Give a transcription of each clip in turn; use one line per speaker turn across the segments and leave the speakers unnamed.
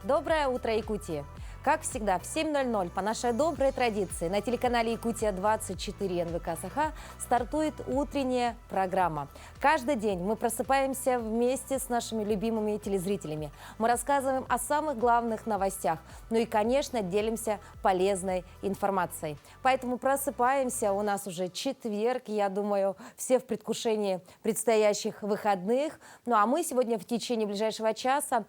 Доброе утро, Якутия! Как всегда, в 7:00 по нашей доброй традиции на телеканале «Якутия-24» НВК Саха стартует утренняя программа. Каждый день мы просыпаемся вместе с нашими любимыми телезрителями. Мы рассказываем о самых главных новостях. Ну и, конечно, делимся полезной информацией. Поэтому просыпаемся. У нас уже четверг. Я думаю, все в предвкушении предстоящих выходных. Ну а мы сегодня в течение ближайшего часа,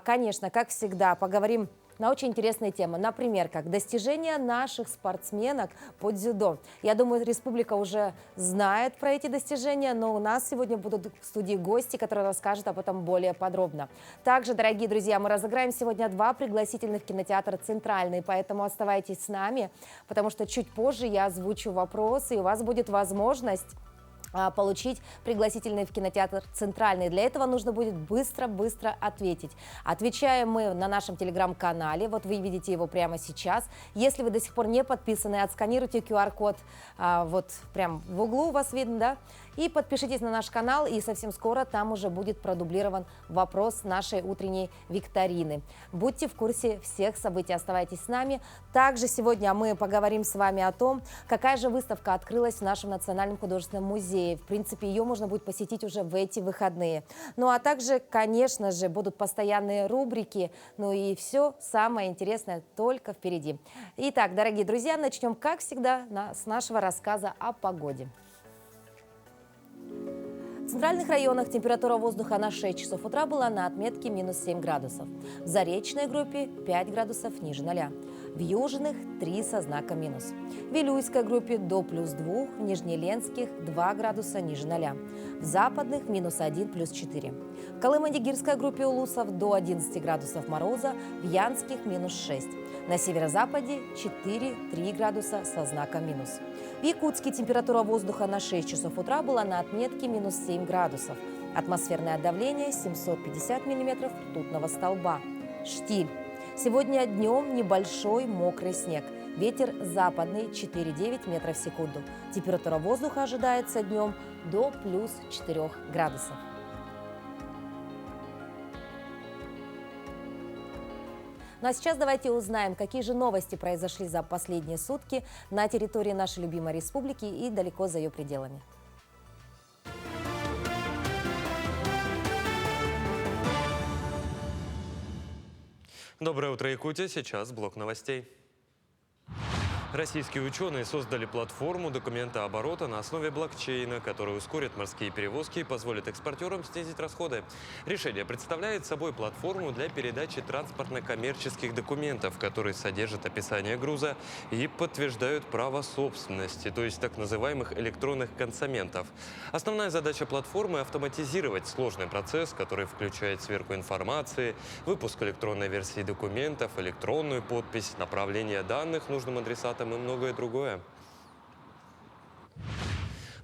конечно, как всегда, поговорим на очень интересные темы. Например, как достижения наших спортсменок по дзюдо. Я думаю, республика уже знает про эти достижения, но у нас сегодня будут в студии гости, которые расскажут об этом более подробно. Также, дорогие друзья, мы разыграем сегодня 2 пригласительных кинотеатра «Центральный», поэтому оставайтесь с нами, потому что чуть позже я озвучу вопросы, и у вас будет возможность получить пригласительный в кинотеатр «Центральный». Для этого нужно будет быстро ответить. Отвечаем мы на нашем телеграм-канале. Вот вы видите его прямо сейчас. Если вы до сих пор не подписаны, отсканируйте QR-код. Вот прям в углу у вас видно, да? И подпишитесь на наш канал, и совсем скоро там уже будет продублирован вопрос нашей утренней викторины. Будьте в курсе всех событий, оставайтесь с нами. Также сегодня мы поговорим с вами о том, какая же выставка открылась в нашем Национальном художественном музее. В принципе, ее можно будет посетить уже в эти выходные. Ну а также, конечно же, будут постоянные рубрики, ну и все самое интересное только впереди. Итак, дорогие друзья, начнем, как всегда, с нашего рассказа о погоде. В центральных районах температура воздуха на 6 часов утра была на отметке минус 7 градусов. В Заречной группе 5 градусов ниже 0. В Южных 3 со знаком минус. В Вилюйской группе до плюс 2, в Нижнеленских 2 градуса ниже 0. В Западных минус 1 плюс 4. В Колымо-Дигирской группе Улусов до 11 градусов мороза, в Янских минус 6. На северо-западе 4-3 градуса со знаком минус. В Якутске температура воздуха на 6 часов утра была на отметке минус 7 градусов. Атмосферное давление 750 миллиметров ртутного столба. Штиль. Сегодня днем небольшой мокрый снег. Ветер западный 4,9 метров в секунду. Температура воздуха ожидается днем до плюс 4 градусов. Ну а сейчас давайте узнаем, какие же новости произошли за последние сутки на территории нашей любимой республики и далеко за ее пределами.
Доброе утро, Якутия. Сейчас блок новостей. Российские ученые создали платформу документооборота на основе блокчейна, которая ускорит морские перевозки и позволит экспортерам снизить расходы. Решение представляет собой платформу для передачи транспортно-коммерческих документов, которые содержат описание груза и подтверждают право собственности, то есть так называемых электронных консаментов. Основная задача платформы – автоматизировать сложный процесс, который включает сверку информации, выпуск электронной версии документов, электронную подпись, направление данных нужным адресатам и многое другое.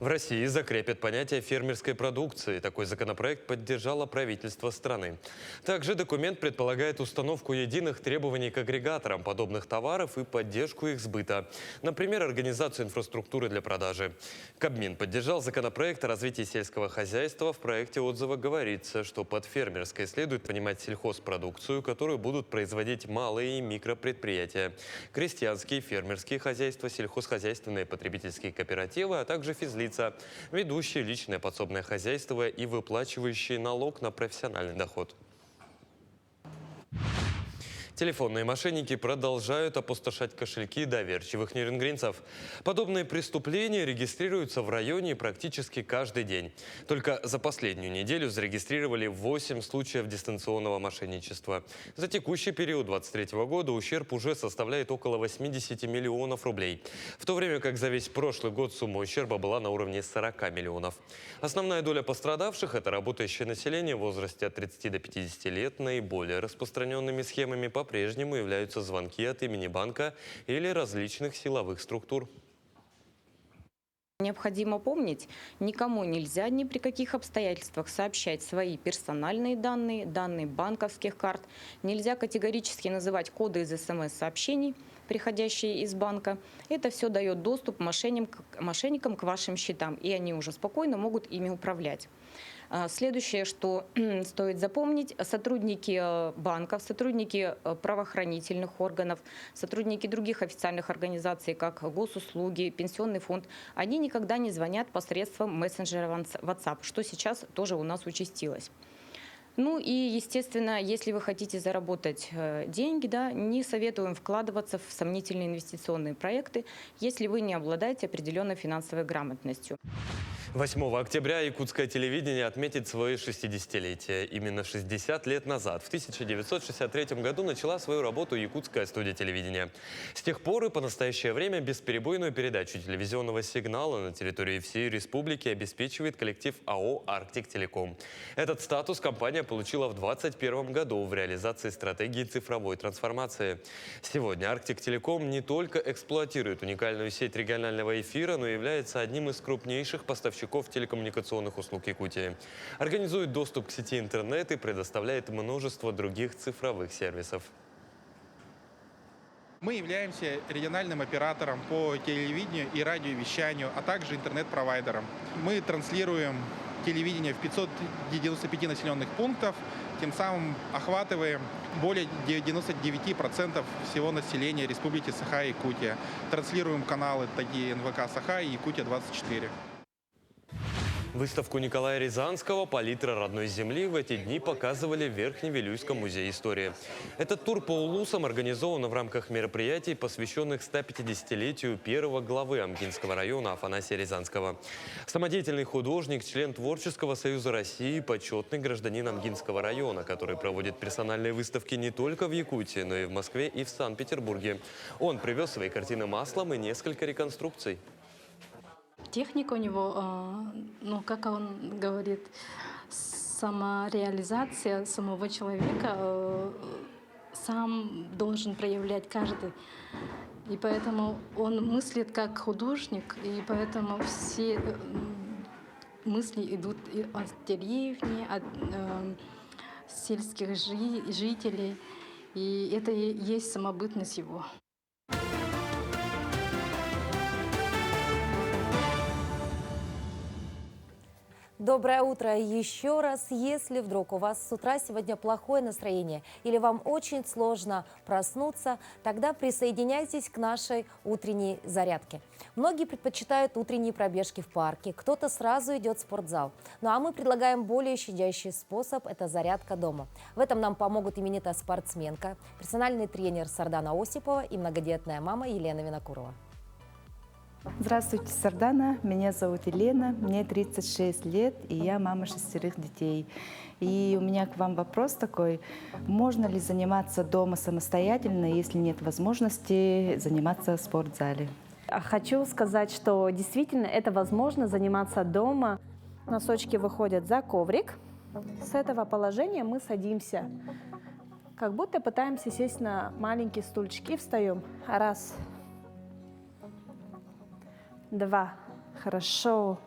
В России закрепят понятие фермерской продукции. Такой законопроект поддержало правительство страны. Также документ предполагает установку единых требований к агрегаторам подобных товаров и поддержку их сбыта. Например, организацию инфраструктуры для продажи. Кабмин поддержал законопроект о развитии сельского хозяйства. В проекте отзыва говорится, что под фермерской следует понимать сельхозпродукцию, которую будут производить малые и микропредприятия, крестьянские, фермерские хозяйства, сельхозхозяйственные потребительские кооперативы, а также физлицы, ведущие личное подсобное хозяйство и выплачивающие налог на профессиональный доход. Телефонные мошенники продолжают опустошать кошельки доверчивых нерюнгринцев. Подобные преступления регистрируются в районе практически каждый день. Только за последнюю неделю зарегистрировали 8 случаев дистанционного мошенничества. За текущий период 2023 года ущерб уже составляет около 80 миллионов рублей. В то время как за весь прошлый год сумма ущерба была на уровне 40 миллионов. Основная доля пострадавших – это работающее население в возрасте от 30 до 50 лет. Наиболее распространенными схемами по-прежнему являются звонки от имени банка или различных силовых структур.
Необходимо помнить, никому нельзя ни при каких обстоятельствах сообщать свои персональные данные, данные банковских карт. Нельзя категорически называть коды из СМС-сообщений, приходящие из банка. Это все дает доступ мошенникам к вашим счетам, и они уже спокойно могут ими управлять. Следующее, что стоит запомнить, сотрудники банков, сотрудники правоохранительных органов, сотрудники других официальных организаций, как госуслуги, пенсионный фонд, они никогда не звонят посредством мессенджера WhatsApp, что сейчас тоже у нас участилось. Ну и, естественно, если вы хотите заработать деньги, да, не советуем вкладываться в сомнительные инвестиционные проекты, если вы не обладаете определенной финансовой грамотностью.
8 октября якутское телевидение отметит свое 60-летие. Именно 60 лет назад, в 1963 году, начала свою работу якутская студия телевидения. С тех пор и по настоящее время бесперебойную передачу телевизионного сигнала на территории всей республики обеспечивает коллектив АО «Арктик Телеком». Этот статус компания получила в 2021 году в реализации стратегии цифровой трансформации. Сегодня «Арктик Телеком» не только эксплуатирует уникальную сеть регионального эфира, но и является одним из крупнейших поставщиков телекоммуникационных услуг Якутии. Организует доступ к сети интернет и предоставляет множество других цифровых сервисов.
Мы являемся региональным оператором по телевидению и радиовещанию, а также интернет-провайдером. Мы транслируем телевидение в 595 населенных пунктов, тем самым охватываем более 99% всего населения Республики Саха-Якутия. Транслируем каналы такие НВК Саха и Якутия-24.
Выставку Николая Рязанского «Палитра родной земли» в эти дни показывали в Верхневилюйском музее истории. Этот тур по улусам организован в рамках мероприятий, посвященных 150-летию первого главы Амкинского района Афанасия Рязанского. Самодеятельный художник, член Творческого союза России, почетный гражданин Амкинского района, который проводит персональные выставки не только в Якутии, но и в Москве и в Санкт-Петербурге. Он привез свои картины маслом и несколько реконструкций.
Техника у него, ну, как он говорит, самореализация самого человека сам должен проявлять каждый. И поэтому он мыслит как художник, и поэтому все мысли идут от деревни, от сельских жителей. И это и есть самобытность его.
Доброе утро еще раз. Если вдруг у вас с утра сегодня плохое настроение или вам очень сложно проснуться, тогда присоединяйтесь к нашей утренней зарядке. Многие предпочитают утренние пробежки в парке, кто-то сразу идет в спортзал. Ну а мы предлагаем более щадящий способ – это зарядка дома. В этом нам помогут именитая спортсменка, персональный тренер Сардана Осипова и многодетная мама Елена Винокурова.
Здравствуйте, Сардана. Меня зовут Елена, мне 36 лет, и я мама 6 детей. И у меня к вам вопрос такой. Можно ли заниматься дома самостоятельно, если нет возможности заниматься в спортзале?
Хочу сказать, что действительно это возможно заниматься дома. Носочки выходят за коврик. С этого положения мы садимся, как будто пытаемся сесть на маленький стульчик и встаем. Раз. 2. Хорошо.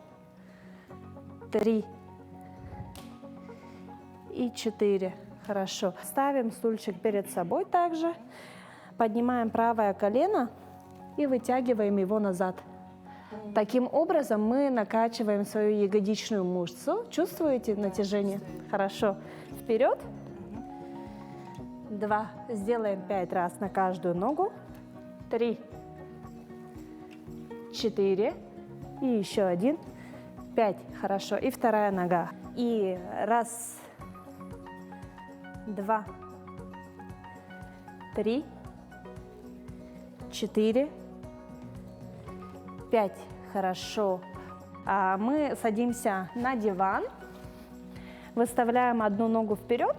3. И 4. Хорошо. Ставим стульчик перед собой также. Поднимаем правое колено и вытягиваем его назад. Таким образом мы накачиваем свою ягодичную мышцу. Чувствуете натяжение? Хорошо. Вперед. 2. Сделаем 5 раз на каждую ногу. 3. 4. И еще 1. 5. Хорошо. И вторая нога. И 1, 2, 3, 4, 5. Хорошо. Мы садимся на диван, выставляем одну ногу вперед,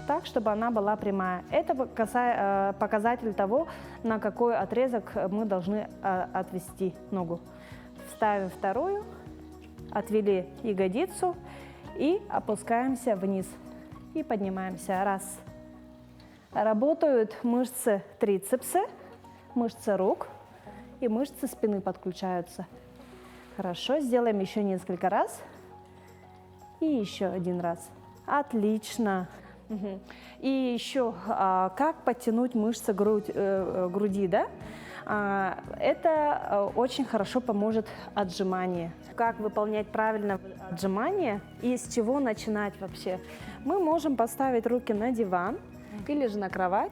так, чтобы она была прямая. Это показатель того, на какой отрезок мы должны отвести ногу. Ставим вторую, отвели ягодицу и опускаемся вниз. И поднимаемся. 1. Работают мышцы трицепса, мышцы рук и мышцы спины подключаются. Хорошо, сделаем еще несколько раз. И еще 1 раз. Отлично. И еще, как подтянуть мышцы груди, да? Это очень хорошо поможет отжимание. Как выполнять правильно отжимание и с чего начинать вообще? Мы можем поставить руки на диван или же на кровать,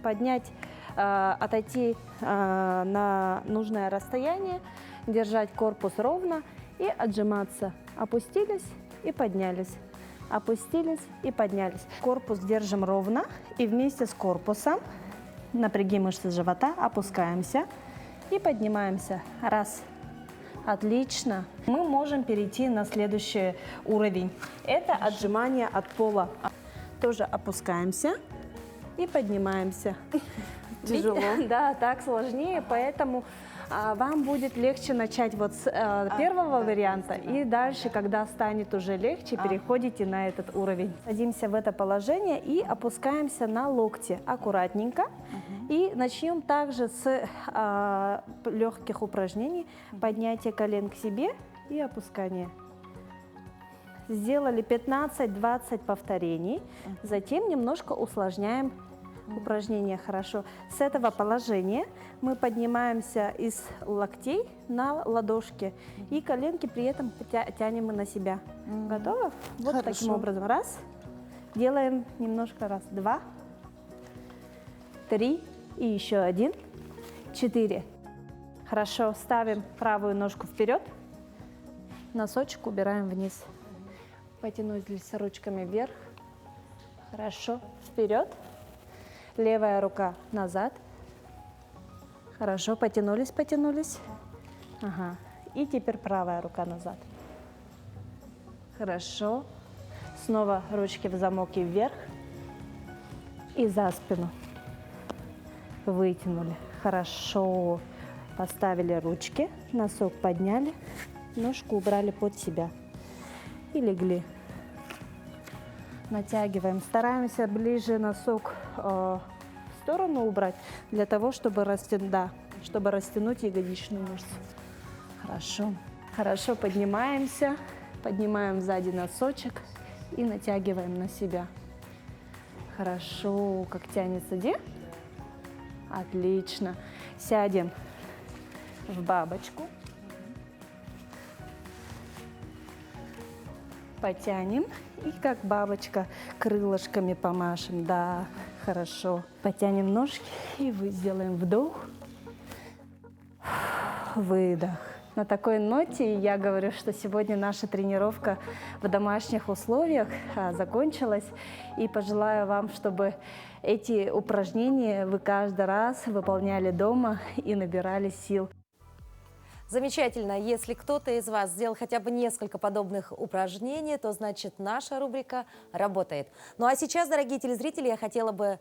поднять, отойти на нужное расстояние, держать корпус ровно и отжиматься. Опустились и поднялись. Опустились и поднялись. Корпус держим ровно и вместе с корпусом напряги мышцы живота, опускаемся и поднимаемся. Раз. Отлично. Мы можем перейти на следующий уровень. Это отжимание от пола. Тоже опускаемся и поднимаемся.
Тяжело.
Да, так сложнее, поэтому вам будет легче начать вот с первого варианта, и дальше, когда станет уже легче, переходите на этот уровень. Садимся в это положение и опускаемся на локти аккуратненько. И начнем также с легких упражнений. Поднятие колен к себе и опускание. Сделали 15-20 повторений, затем немножко усложняем упражнение. Хорошо. С этого положения мы поднимаемся из локтей на ладошки и коленки при этом тянем на себя. Готово? Вот
Хорошо.
таким образом. Раз. Делаем немножко. Раз, два, три и еще один. 4. Хорошо. Ставим правую ножку вперед. Носочек убираем вниз. Потянулись ручками вверх. Хорошо. Вперед. Левая рука назад. Хорошо, потянулись, потянулись. Ага. И теперь правая рука назад. Хорошо. Снова ручки в замок и вверх. И за спину. Вытянули. Хорошо. Поставили ручки, носок подняли, ножку убрали под себя. И легли. Натягиваем. Стараемся ближе носок в сторону убрать, для того, чтобы растянуть ягодичную мышцу. Хорошо. Хорошо, поднимаемся. Поднимаем сзади носочек и натягиваем на себя. Хорошо. Как тянется, где? Отлично. Сядем в бабочку. Потянем и как бабочка крылышками помашем. Да, хорошо. Потянем ножки и сделаем вдох, выдох. На такой ноте я говорю, что сегодня наша тренировка в домашних условиях закончилась. И пожелаю вам, чтобы эти упражнения вы каждый раз выполняли дома и набирали сил.
Замечательно. Если кто-то из вас сделал хотя бы несколько подобных упражнений, то значит наша рубрика работает. Ну а сейчас, дорогие телезрители, я хотела бы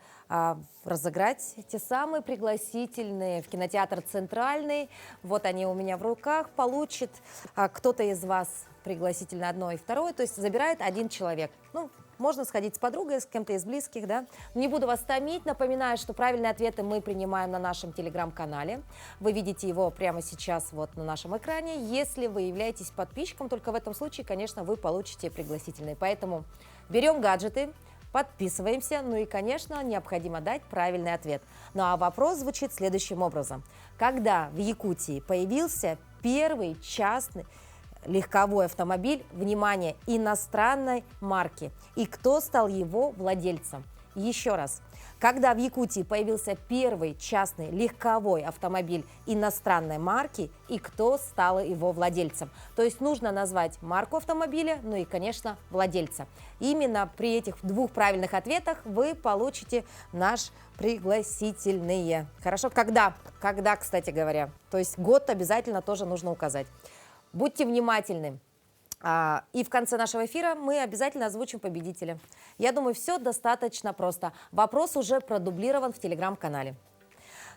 разыграть те самые пригласительные в кинотеатр «Центральный». Вот они у меня в руках. Получит кто-то из вас пригласительно одно и второе, то есть забирает один человек. Ну, можно сходить с подругой, с кем-то из близких, да. Не буду вас томить. Напоминаю, что правильные ответы мы принимаем на нашем телеграм-канале. Вы видите его прямо сейчас вот на нашем экране. Если вы являетесь подписчиком, только в этом случае, конечно, вы получите пригласительные. Поэтому берем гаджеты, подписываемся. Ну и, конечно, необходимо дать правильный ответ. Ну а вопрос звучит следующим образом. Когда в Якутии появился первый частный легковой автомобиль, внимание, иностранной марки? И кто стал его владельцем? Еще раз. Когда в Якутии появился первый частный легковой автомобиль иностранной марки и кто стал его владельцем? То есть нужно назвать марку автомобиля, ну и, конечно, владельца. Именно при этих двух правильных ответах вы получите наш пригласительные. Хорошо? Когда? Когда, кстати говоря. То есть год обязательно тоже нужно указать. Будьте внимательны. И в конце нашего эфира мы обязательно озвучим победителя. Я думаю, все достаточно просто. Вопрос уже продублирован в телеграм-канале.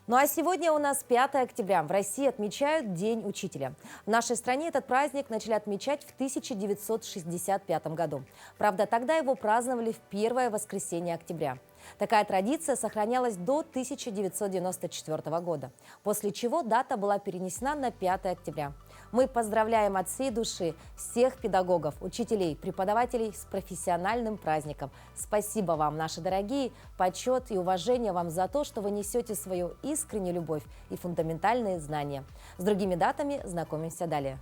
Ну а сегодня у нас 5 октября. В России отмечают День учителя. В нашей стране этот праздник начали отмечать в 1965 году. Правда, тогда его праздновали в первое воскресенье октября. Такая традиция сохранялась до 1994 года, после чего дата была перенесена на 5 октября. Мы поздравляем от всей души всех педагогов, учителей, преподавателей с профессиональным праздником. Спасибо вам, наши дорогие, почет и уважение вам за то, что вы несете свою искреннюю любовь и фундаментальные знания. С другими датами знакомимся далее.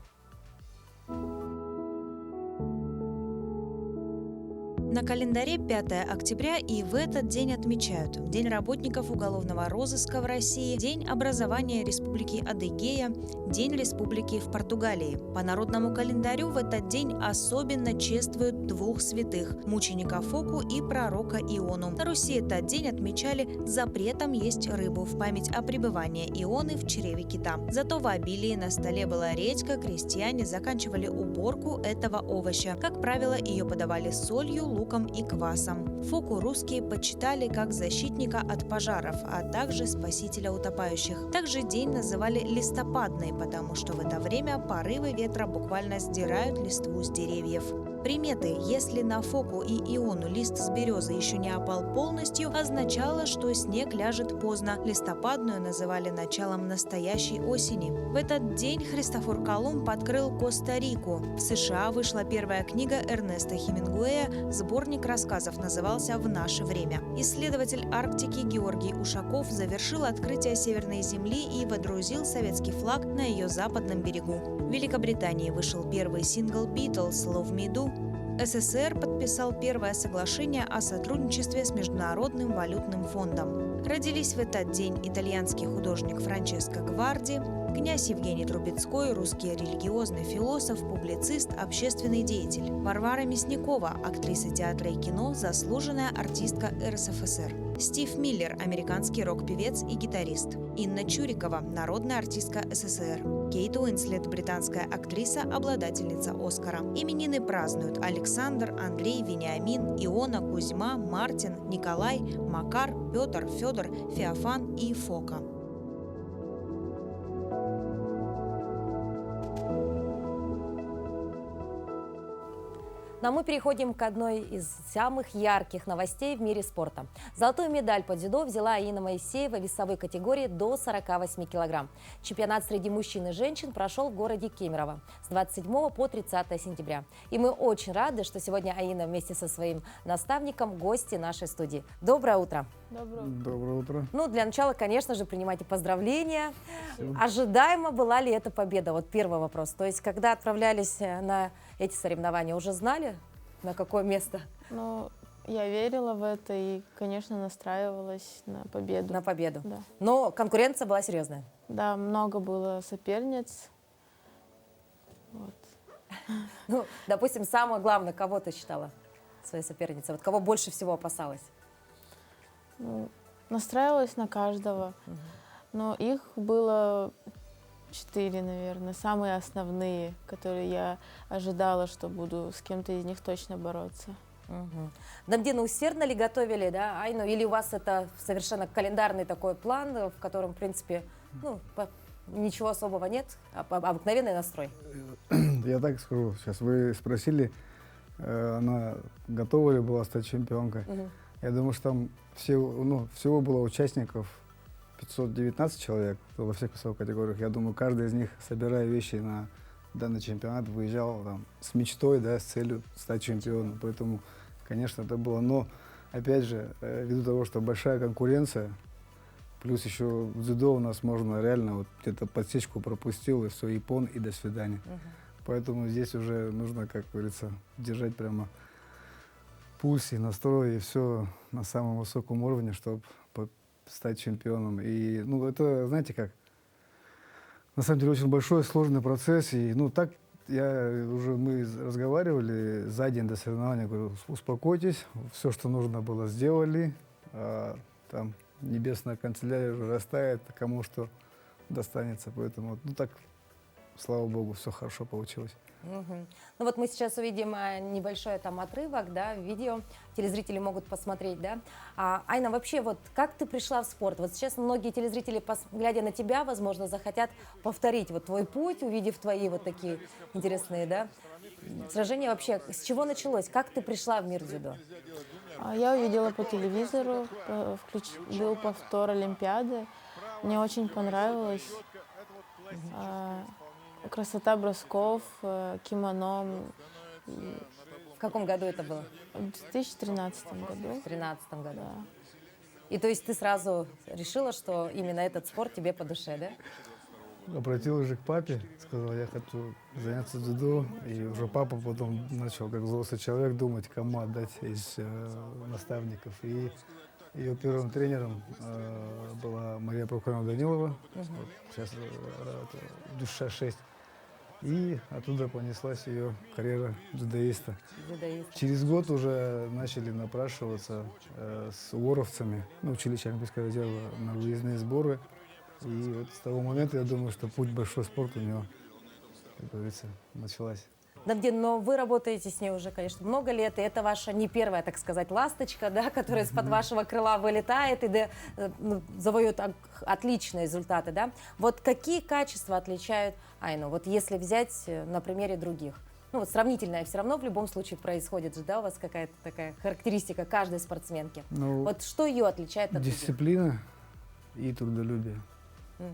На календаре 5 октября и в этот день отмечают День работников уголовного розыска в России, День образования Республики Адыгея, День Республики в Португалии. По народному календарю в этот день особенно чествуют двух святых – мученика Фоку и пророка Иону. На Руси этот день отмечали запретом есть рыбу в память о пребывании Ионы в чреве кита. Зато в обилии на столе была редька, крестьяне заканчивали уборку этого овоща. Как правило, ее подавали с солью, луком и квасом. Фоку русские почитали как защитника от пожаров, а также спасителя утопающих. Также день называли листопадный, потому что в это время порывы ветра буквально сдирают листву с деревьев. Приметы: если на Фоку и Иону лист с березы еще не опал полностью, означало, что снег ляжет поздно. Листопадную называли началом настоящей осени. В этот день Христофор Колумб открыл Коста-Рику. В США вышла первая книга Эрнеста Хемингуэя, сборник рассказов назывался «В наше время». Исследователь Арктики Георгий Ушаков завершил открытие Северной Земли и водрузил советский флаг на ее западном берегу. В Великобритании вышел первый сингл Beatles «Love Me Do». СССР подписал первое соглашение о сотрудничестве с Международным валютным фондом. Родились в этот день итальянский художник Франческо Гварди, князь Евгений Трубецкой, русский религиозный философ, публицист, общественный деятель. Варвара Мясникова, актриса театра и кино, заслуженная артистка РСФСР. Стив Миллер, американский рок-певец и гитарист. Инна Чурикова, народная артистка СССР. Кейт Уинслет, британская актриса, обладательница Оскара. Именины празднуют Александр, Андрей, Вениамин, Иона, Кузьма, Мартин, Николай, Макар, Петр, Федор, Феофан и Фока.
Но мы переходим к одной из самых ярких новостей в мире спорта. Золотую медаль по дзюдо взяла Аина Моисеева в весовой категории до 48 килограмм. Чемпионат среди мужчин и женщин прошел в городе Кемерово с 27 по 30 сентября. И мы очень рады, что сегодня Аина вместе со своим наставником гости нашей студии. Доброе утро!
Доброе утро.
Ну, для начала, конечно же, принимайте поздравления. Спасибо. Ожидаемо была ли эта победа? Вот первый вопрос. То есть, когда отправлялись на эти соревнования, уже знали, на какое место?
Ну, я верила в это и, конечно, настраивалась на победу.
На победу.
Да.
Но конкуренция была серьезная.
Да, много было соперниц. Вот.
Ну, допустим, самое главное, кого ты считала своей соперницей? Вот кого больше всего опасалась?
Ну, настраивалась на каждого. Но их было 4, наверное, самые основные, которые я ожидала, что буду с кем-то из них точно бороться.
Дамдина, усердно ли готовили, да, Айну? Или у вас это совершенно календарный такой план, в котором, в принципе, ну, ничего особого нет, обыкновенный настрой?
Я так скажу. Сейчас вы спросили, она готова ли была стать чемпионкой. Я думаю, что там всего было участников 519 человек во всех весовых категориях. Я думаю, каждый из них, собирая вещи на данный чемпионат, выезжал там с мечтой, да, с целью стать чемпионом. Поэтому, конечно, это было. Но, опять же, ввиду того, что большая конкуренция, плюс еще в дзюдо у нас можно реально вот где-то подсечку пропустил, и все, япон, и до свидания. Поэтому здесь уже нужно, как говорится, держать прямо пульс и настрой, и все на самом высоком уровне, чтобы стать чемпионом. И, ну, это, знаете как, на самом деле очень большой, сложный процесс. И, ну, так мы разговаривали за день до соревнования, говорю, успокойтесь, все, что нужно было, сделали. Там небесная канцелярия уже растает, кому что достанется. Поэтому, ну, так, слава богу, все хорошо получилось.
Ну вот мы сейчас увидим небольшой там отрывок, да, видео, телезрители могут посмотреть, да. Айна, вообще, вот как ты пришла в спорт? Вот сейчас многие телезрители, глядя на тебя, возможно, захотят повторить вот твой путь, увидев твои вот такие интересные, да, сражение вообще, с чего началось? Как ты пришла в мир дзюдо?
Я увидела по телевизору, был повтор Олимпиады. Мне очень понравилось. Красота бросков, кимоно.
В каком году это было?
В 2013 году.
В 2013 году.
Да.
И то есть ты сразу решила, что именно этот спорт тебе по душе, да?
Обратилась же к папе, сказал, я хочу заняться дзюдо. И уже папа потом начал, как взрослый человек, думать, кому отдать из наставников. И ее первым тренером была Мария Прохоровна Данилова, вот, сейчас душа 6. И оттуда понеслась ее карьера дзюдоиста. Через год уже начали напрашиваться с уоровцами, училище олимпийского резерва, на выездные сборы. И вот с того момента, я думаю, что путь в большой спорт у него, как говорится, началась.
Давдин, но вы работаете с ней уже, конечно, много лет, и это ваша не первая, так сказать, ласточка, да, которая из-под вашего крыла вылетает и завоет отличные результаты, да. Вот какие качества отличают Айну, вот если взять на примере других? Ну вот сравнительная все равно в любом случае происходит же, да, у вас какая-то такая характеристика каждой спортсменки. Вот что ее отличает от
дисциплина и трудолюбие.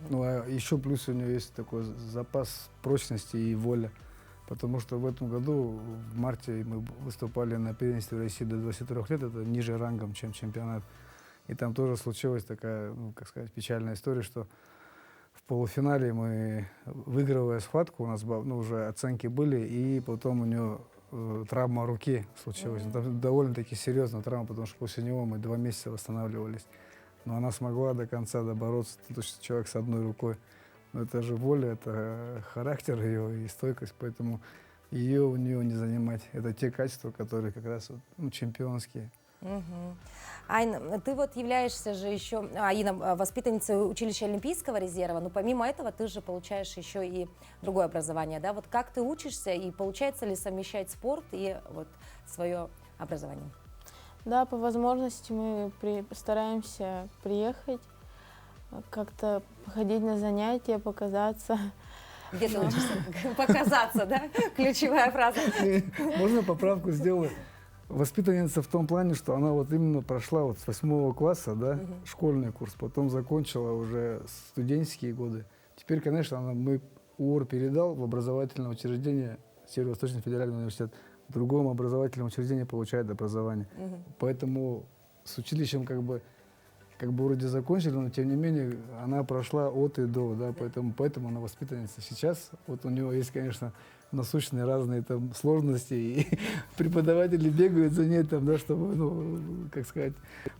Ну а еще плюс у нее есть такой запас прочности и воля. Потому что в этом году, в марте, мы выступали на первенстве России до 23 лет, это ниже рангом, чем чемпионат. И там тоже случилась такая, как сказать, печальная история, что в полуфинале мы, выигрывая схватку, у нас уже оценки были, и потом у нее травма руки случилась. Там довольно-таки серьезная травма, потому что после него мы 2 месяца восстанавливались. Но она смогла до конца добороться, то есть человек с одной рукой. Но это же воля, это характер ее и стойкость, поэтому ее у нее не занимать. Это те качества, которые как раз чемпионские.
Айна, ты вот являешься же еще, Аина, воспитанницей училища Олимпийского резерва, но помимо этого ты же получаешь еще и другое образование, да? Вот как ты учишься и получается ли совмещать спорт и вот свое образование?
Да, по возможности мы стараемся приехать, как-то походить на занятия, показаться.
Где ты учишься? Показаться, да? Ключевая фраза.
Можно поправку сделать? Воспитанница в том плане, что она вот именно прошла вот с 8 класса, да, школьный курс, потом закончила уже студенческие годы. Теперь, конечно, мы УОР передал в образовательное учреждение, Северо-Восточный федеральный университет, в другом образовательном учреждении получает образование. Поэтому с училищем как бы вроде закончили, но тем не менее она прошла от и до, да, поэтому она воспитанница. Сейчас вот у него есть, конечно, насущные разные там сложности, и преподаватели бегают за ней, там, да, чтобы, как сказать,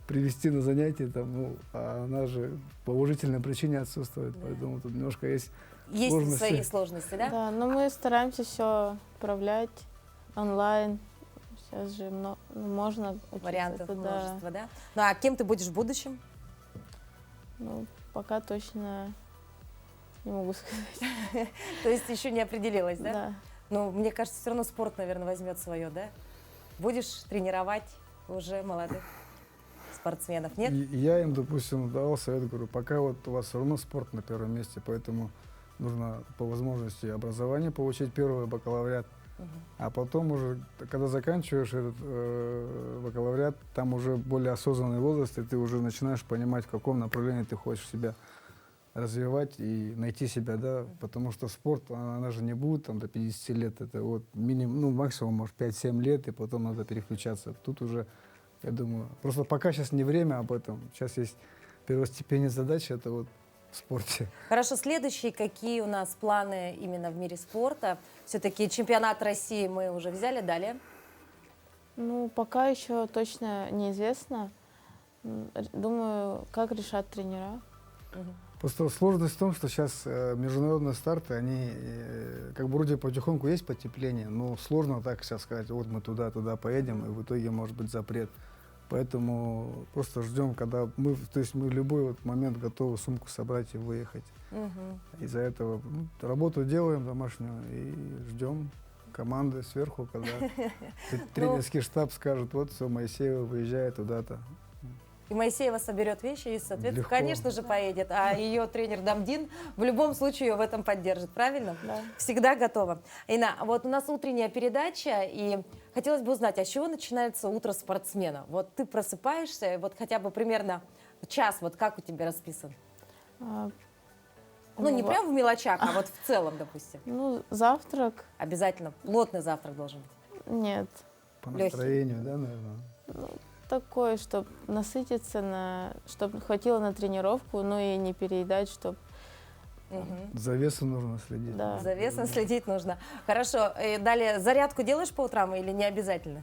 привести на занятия, там, а она же по уважительной причине отсутствует, поэтому тут немножко есть сложности.
Свои сложности, да?
Да, но мы стараемся все управлять онлайн. Сейчас же можно учиться.
Вариантов множество, да? Ну а кем ты будешь в будущем?
Ну, пока точно не могу сказать.
То есть еще не определилась, да?
Да.
Ну, мне кажется, все равно спорт, наверное, возьмет свое, да? Будешь тренировать уже молодых спортсменов, нет?
Я им, допустим, давал совет, говорю, пока вот у вас все равно спорт на первом месте, поэтому нужно по возможности образование получить, первый бакалавриат. А потом уже, когда заканчиваешь этот бакалавриат, там уже более осознанный возраст, и ты уже начинаешь понимать, в каком направлении ты хочешь себя развивать и найти себя, да, потому что спорт, она же не будет там до 50 лет, это вот минимум, максимум, может, 5-7 лет, и потом надо переключаться. Тут уже, я думаю, просто пока сейчас не время об этом, сейчас есть первостепенные задачи, это вот в спорте.
Хорошо, следующие какие у нас планы именно в мире спорта? Все-таки чемпионат России мы уже взяли, далее?
Ну, пока еще точно неизвестно. Думаю, как решат тренера.
Просто сложность в том, что сейчас международные старты, они как бы вроде потихоньку есть потепление, но сложно так сейчас сказать, вот мы туда поедем, и в итоге может быть запрет. Поэтому просто ждем, когда мы в любой вот момент готовы сумку собрать и выехать. Из-за этого работу делаем домашнюю и ждем команды сверху, когда тренерский штаб скажет, вот все, Моисеева выезжает туда-то.
И Моисеева соберет вещи и, соответственно,
Легко.
конечно же, поедет. А ее тренер Дамдин в любом случае ее в этом поддержит, правильно?
Да.
Всегда готова. Инна, вот у нас утренняя передача, и хотелось бы узнать, а с чего начинается утро спортсмена? Вот ты просыпаешься, вот хотя бы примерно час, вот как у тебя расписан?
А,
Ну, не
ну,
прям в мелочах, а вот в целом, допустим.
Ну, завтрак
Обязательно плотный завтрак должен быть.
нет.
По
Лёгкий.
настроению, да, наверное?
Такой, чтобы насытиться, чтобы хватило на тренировку, но и не переедать, чтобы...
Мгм.
За весом нужно следить.
Да.
За весом следить нужно. Хорошо. Далее, зарядку делаешь по утрам или не обязательно?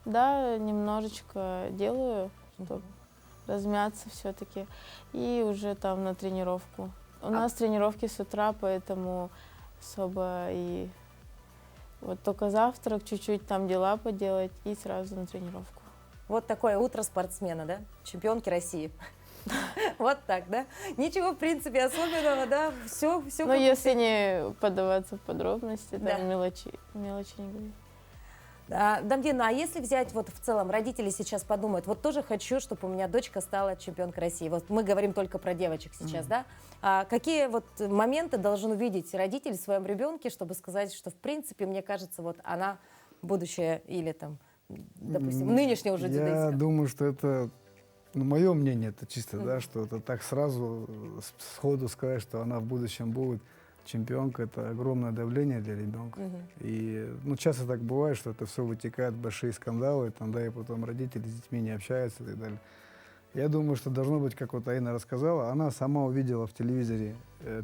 Да, немножечко делаю, чтобы размяться все-таки, и уже там на тренировку. У нас тренировки с утра, поэтому особо и вот только завтрак, чуть-чуть там дела поделать и сразу на тренировку.
Вот такое утро спортсмена, да? Чемпионки России. Вот так, да? Ничего, в принципе, особенного, да? Все, все.
Но если не поддаваться в подробности,
Да.
там мелочи не говорить.
Дамдин, а если взять вот в целом, родители сейчас подумают, вот тоже хочу, чтобы у меня дочка стала чемпионкой России. Вот мы говорим только про девочек сейчас, да? А какие вот моменты должен увидеть родитель в своем ребенке, чтобы сказать, что в принципе, мне кажется, вот она будущее или там, допустим, нынешняя уже
Я
дзюдоистка?
думаю, что это, ну, мое мнение, это чисто, да, что это так сразу сходу сказать, что она в будущем будет чемпионка, это огромное давление для ребенка. И, ну, часто так бывает, что это все вытекает в большие скандалы, там, да, и потом родители с детьми не общаются и так далее. Я думаю, что должно быть, как вот Аина рассказала, она сама увидела в телевизоре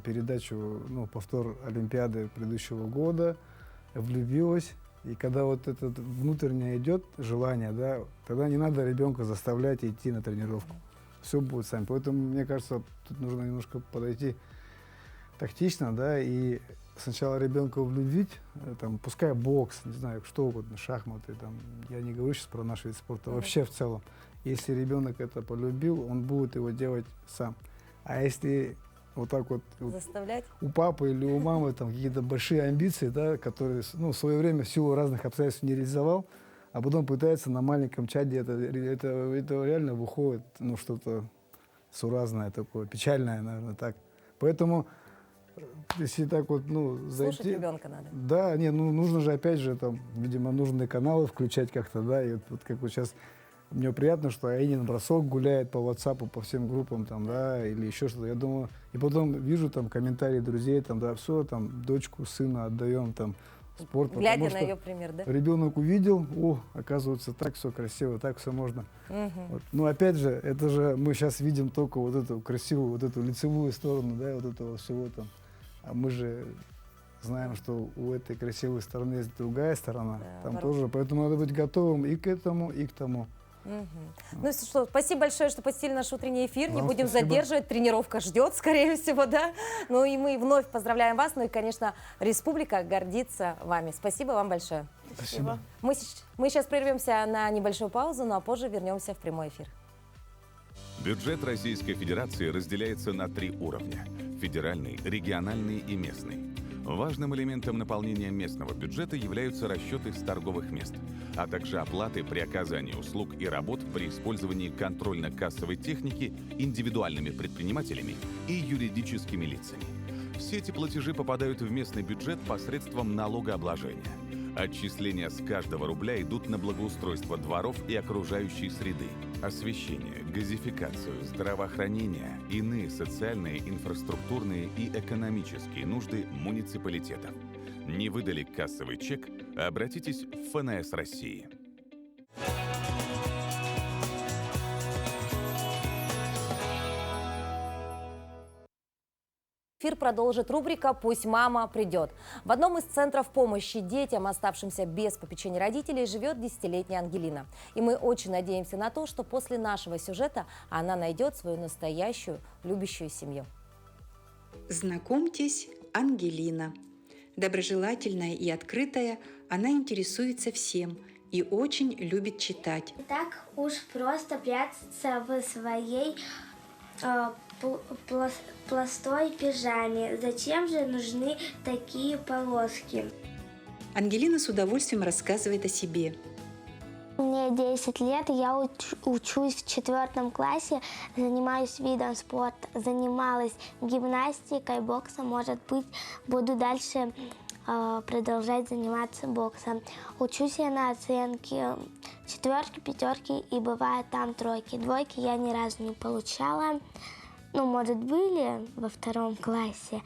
передачу, ну, повтор Олимпиады предыдущего года, влюбилась, и когда вот это внутреннее идет желание, да, тогда не надо ребенка заставлять идти на тренировку. Все будет сами. Поэтому, мне кажется, тут нужно немножко подойти тактично, да, и сначала ребенка влюбить, там, пускай бокс, не знаю, что угодно, шахматы, там, я не говорю сейчас про наш вид спорта, вообще в целом. Если ребенок это полюбил, он будет его делать сам. А если вот так вот
Заставлять?
у папы или у мамы там какие-то большие амбиции, да, которые, ну, в свое время в силу разных обстоятельств не реализовал, а потом пытается на маленьком чаде, это реально выходит, ну, что-то суразное такое, печальное, наверное, так. Поэтому, если так вот, ну,
Слушать
зайти...
ребенка надо.
Да, не, ну, нужно же, опять же, там, видимо, нужные каналы включать как-то, да, и вот как вот сейчас мне приятно, что Аинин бросок гуляет по WhatsApp, по всем группам, там, да, или еще что-то, я думаю, и потом вижу там комментарии друзей, там, да, все, там, дочку, сына отдаем, там, спорт,
Глядя
потому
на
что
ее пример, да?
ребенок увидел, о, оказывается, так все красиво, так все можно. Вот. Но опять же, это же мы сейчас видим только вот эту красивую, вот эту лицевую сторону, да, вот этого всего там. А мы же знаем, что у этой красивой стороны есть другая сторона,
Да,
там
наоборот.
тоже, поэтому надо быть готовым и к этому, и к тому.
Ну что, спасибо большое, что посетили наш утренний эфир. Не
Вам
будем
спасибо.
задерживать, тренировка ждет, скорее всего, да. Ну и мы вновь поздравляем вас. Ну и, конечно, республика гордится вами. Спасибо вам большое.
Спасибо.
Мы сейчас прервемся на небольшую паузу, ну а позже вернемся в прямой эфир.
Бюджет Российской Федерации разделяется на 3 уровня – федеральный, региональный и местный. Важным элементом наполнения местного бюджета являются расчеты с торговых мест, а также оплаты при оказании услуг и работ при использовании контрольно-кассовой техники индивидуальными предпринимателями и юридическими лицами. Все эти платежи попадают в местный бюджет посредством налогообложения. Отчисления с каждого рубля идут на благоустройство дворов и окружающей среды, освещение, газификацию, здравоохранение, иные социальные, инфраструктурные и экономические нужды муниципалитетов. Не выдали кассовый чек? Обратитесь в ФНС России.
Эфир продолжит рубрика «Пусть мама придет». В одном из центров помощи детям, оставшимся без попечения родителей, живет 10-летняя Ангелина. И мы очень надеемся на то, что после нашего сюжета она найдет свою настоящую любящую семью.
Знакомьтесь, Ангелина. Доброжелательная и открытая, она интересуется всем и очень любит читать.
Так уж просто прятаться в своей пластой пижаме. Зачем же нужны такие полоски?
Ангелина с удовольствием рассказывает о себе.
Мне 10 лет, я учусь в 4 классе, занимаюсь видом спорта, занималась гимнастикой, боксом, может быть, буду дальше продолжать заниматься боксом. Учусь я на оценки 4, 5 и бывает там 3. 2 я ни разу не получала. Ну, может, были во 2 классе,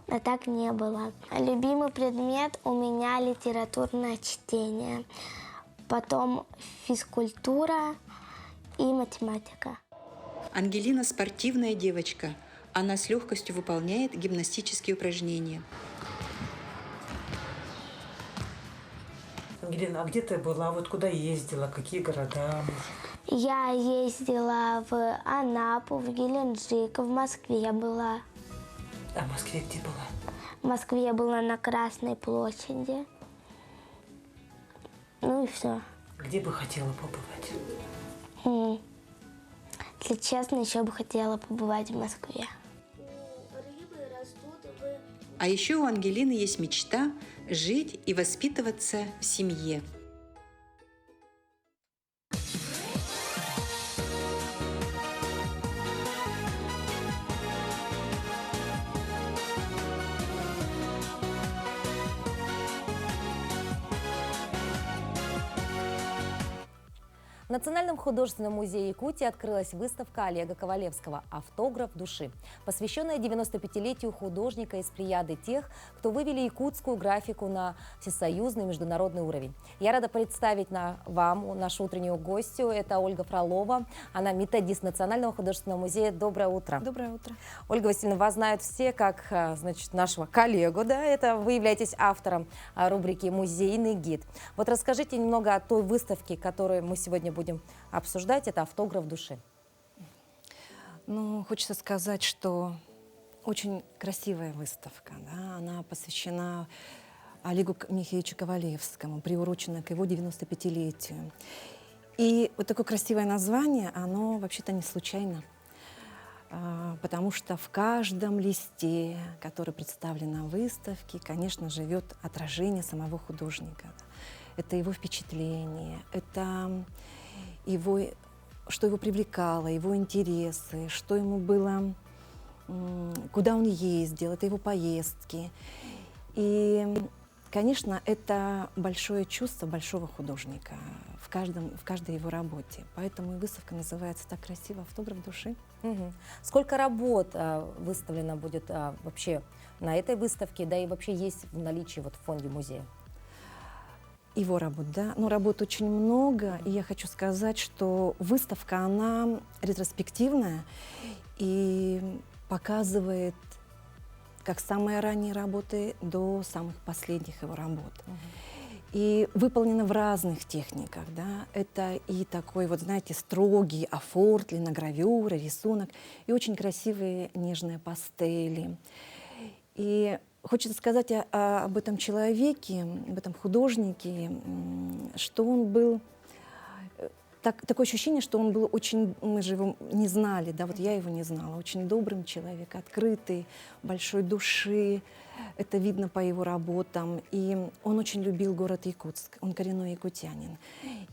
а так не было. Любимый предмет у меня литературное чтение, потом физкультура и математика.
Ангелина спортивная девочка. Она с легкостью выполняет гимнастические упражнения.
Ангелина, а где ты была? Вот куда ездила? Какие города?
Я ездила в Анапу, в Геленджик, в Москве была.
А в Москве где была?
В Москве я была на Красной площади. Ну и все.
Где бы хотела побывать?
Если честно, еще бы хотела побывать в Москве.
А еще у Ангелины есть мечта жить и воспитываться в семье.
В Национальном художественном музее Якутии открылась выставка Олега Ковалевского «Автограф души», посвященная 95-летию художника из плеяды тех, кто вывели якутскую графику на всесоюзный международный уровень. Я рада представить вам нашу утреннюю гостью. Это Ольга Фролова. Она методист Национального художественного музея. Доброе утро.
Доброе утро.
Ольга Васильевна, вас знают все как, значит, нашего коллегу. Да? Это вы являетесь автором рубрики «Музейный гид». Вот расскажите немного о той выставке, которую мы сегодня будем обсуждать. Это «Автограф души».
Ну, хочется сказать, что очень красивая выставка. Да? Она посвящена Олегу Михайловичу Ковалевскому, приурочена к его 95-летию. И вот такое красивое название, оно вообще-то не случайно. Потому что в каждом листе, который представлен на выставке, конечно, живет отражение самого художника. Это его впечатление, это его, что его привлекало, его интересы, что ему было, куда он ездил, это его поездки. И, конечно, это большое чувство большого художника в каждой его работе. Поэтому и выставка называется так красиво «Автограф души».
Угу. Сколько работ выставлено будет вообще на этой выставке, да и вообще есть в наличии вот в фонде музея?
Его работ, да. Но работ очень много, и я хочу сказать, что выставка, она ретроспективная и показывает как самые ранние работы до самых последних его работ. И выполнена в разных техниках, да. Это и такой, вот знаете, строгий афорт, линогравюра, рисунок, и очень красивые нежные пастели. И хочется сказать об этом человеке, об этом художнике, что он был, такое ощущение, что он был очень, мы же его не знали, да, вот я его не знала, очень добрым человек, открытый, большой души, это видно по его работам. И он очень любил город Якутск, он коренной якутянин.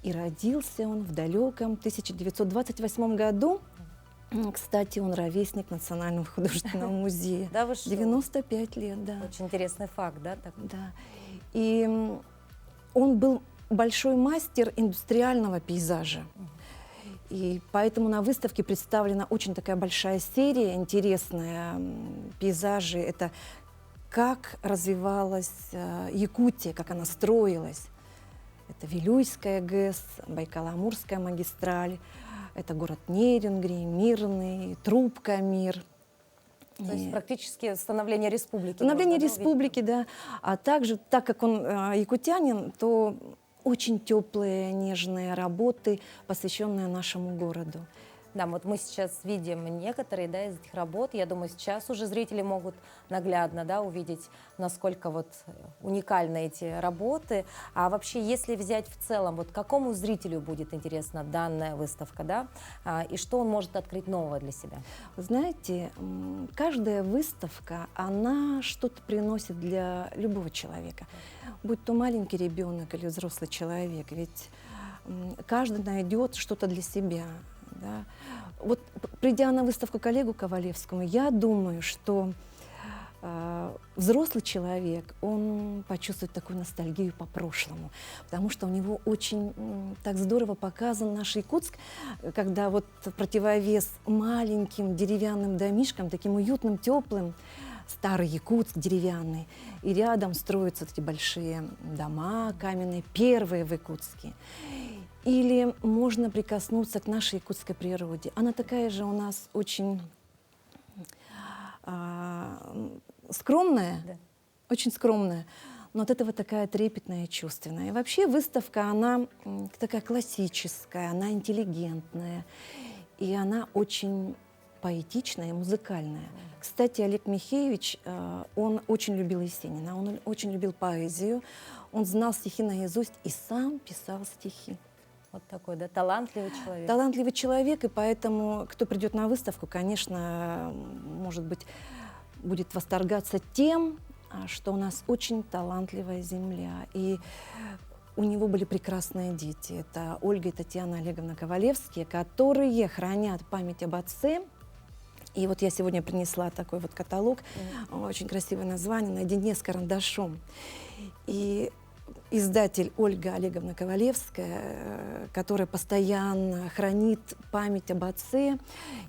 И родился он в далеком 1928 году. Кстати, он ровесник Национального художественного музея.
Да, вы что?
95 лет, да.
Очень интересный факт, да?
Да. И он был большой мастер индустриального пейзажа. И поэтому на выставке представлена очень такая большая серия, интересная, пейзажи. Это как развивалась Якутия, как она строилась. Это Вилюйская ГЭС, Байкало-Амурская магистраль. Это город Нерингри, Мирный, Трубка, Мир.
То есть практически становление республики.
Становление республики, да. А также, так как он якутянин, то очень теплые, нежные работы, посвященные нашему городу.
Да, вот мы сейчас видим некоторые, да, из этих работ. Я думаю, сейчас уже зрители могут наглядно, да, увидеть, насколько вот уникальны эти работы. А вообще, если взять в целом, вот какому зрителю будет интересна данная выставка, да, и что он может открыть нового для себя?
Знаете, каждая выставка, она что-то приносит для любого человека, будь то маленький ребенок или взрослый человек. Ведь каждый найдет что-то для себя. Да. Вот придя на выставку к Олегу Ковалевскому, я думаю, что взрослый человек, он почувствует такую ностальгию по прошлому, потому что у него очень так здорово показан наш Якутск, когда вот противовес маленьким деревянным домишкам, таким уютным, теплым, старый Якутск деревянный, и рядом строятся эти большие дома каменные, первые в Якутске. Или можно прикоснуться к нашей якутской природе. Она такая же у нас очень скромная, очень скромная, но от этого такая трепетная и чувственная. И вообще выставка, она такая классическая, она интеллигентная, и она очень поэтичная и музыкальная. Кстати, Олег Михеевич, он очень любил Есенина, он очень любил поэзию, он знал стихи наизусть и сам писал стихи.
Вот такой, да, талантливый человек.
Талантливый человек, и поэтому, кто придет на выставку, конечно, может быть, будет восторгаться тем, что у нас очень талантливая земля. И у него были прекрасные дети. Это Ольга и Татьяна Олеговна Ковалевские, которые хранят память об отце. И вот я сегодня принесла такой вот каталог, очень красивое название «Наедине с карандашом». И издатель Ольга Олеговна Ковалевская, которая постоянно хранит память об отце,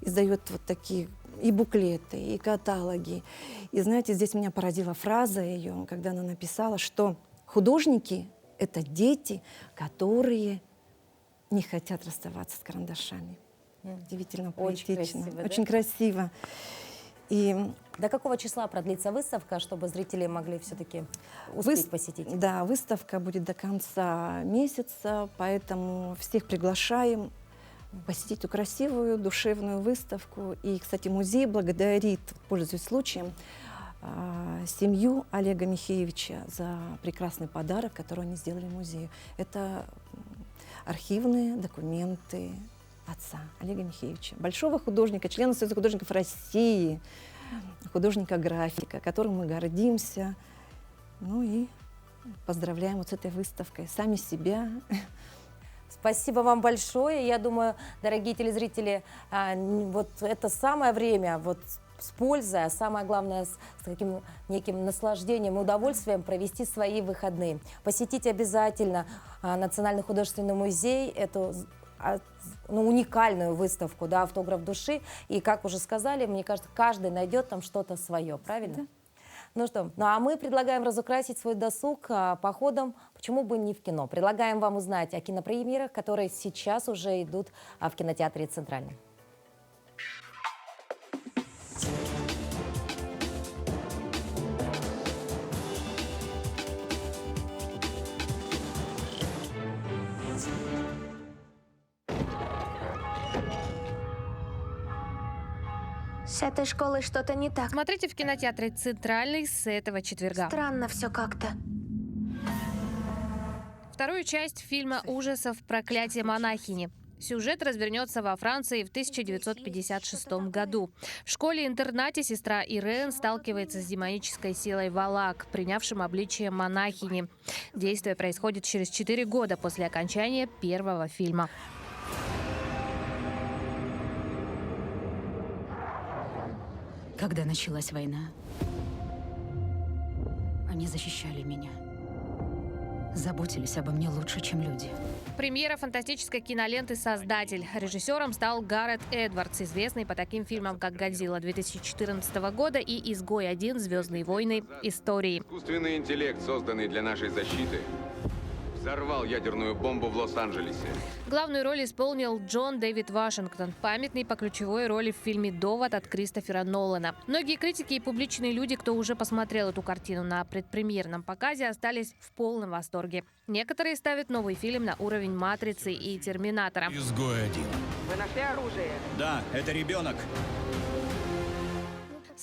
издает вот такие и буклеты, и каталоги. И знаете, здесь меня поразила фраза ее, когда она написала, что художники — это дети, которые не хотят расставаться с карандашами. Удивительно поэтично.
Очень красиво, да?
Очень красиво. И
до какого числа продлится выставка, чтобы зрители могли все-таки успеть посетить?
Да, выставка будет до конца месяца, поэтому всех приглашаем посетить эту красивую, душевную выставку. И, кстати, музей благодарит, пользуясь случаем, семью Олега Михеевича за прекрасный подарок, который они сделали музею. Это архивные документы отца Олега Михеевича, большого художника, члена Союза художников России, художника-графика, которым мы гордимся. Ну и поздравляем вот с этой выставкой, сами себя.
Спасибо вам большое. Я думаю, дорогие телезрители, вот это самое время вот с пользой, а самое главное с таким неким наслаждением и удовольствием провести свои выходные. Посетите обязательно Национальный художественный музей, эту уникальную выставку, да, «Автограф души». И, как уже сказали, мне кажется, каждый найдет там что-то свое, правильно? Да. Ну что, а мы предлагаем разукрасить свой досуг походом, почему бы не в кино. Предлагаем вам узнать о кинопремьерах, которые сейчас уже идут в кинотеатре «Центральный».
С этой школой что-то не так.
Смотрите в кинотеатре «Центральный» с этого четверга.
Странно все как-то.
Вторую часть фильма ужасов «Проклятие монахини». Сюжет развернется во Франции в 1956 году. В школе-интернате сестра Ирен сталкивается с демонической силой Валак, принявшим обличие монахини. Действие происходит через 4 года после окончания первого фильма.
Когда началась война, они защищали меня. Заботились обо мне лучше, чем люди.
Премьера фантастической киноленты «Создатель». Режиссером стал Гаррет Эдвардс, известный по таким фильмам, как «Годзилла» 2014 года и «Изгой 1. Звездные войны. Истории».
Искусственный интеллект, созданный для нашей защиты, взорвал ядерную бомбу в Лос-Анджелесе.
Главную роль исполнил Джон Дэвид Вашингтон, памятный по ключевой роли в фильме «Довод» от Кристофера Нолана. Многие критики и публичные люди, кто уже посмотрел эту картину на предпремьерном показе, остались в полном восторге. Некоторые ставят новый фильм на уровень «Матрицы» и «Терминатора».
«Изгой 1».
Вы нашли оружие?
Да, это ребенок.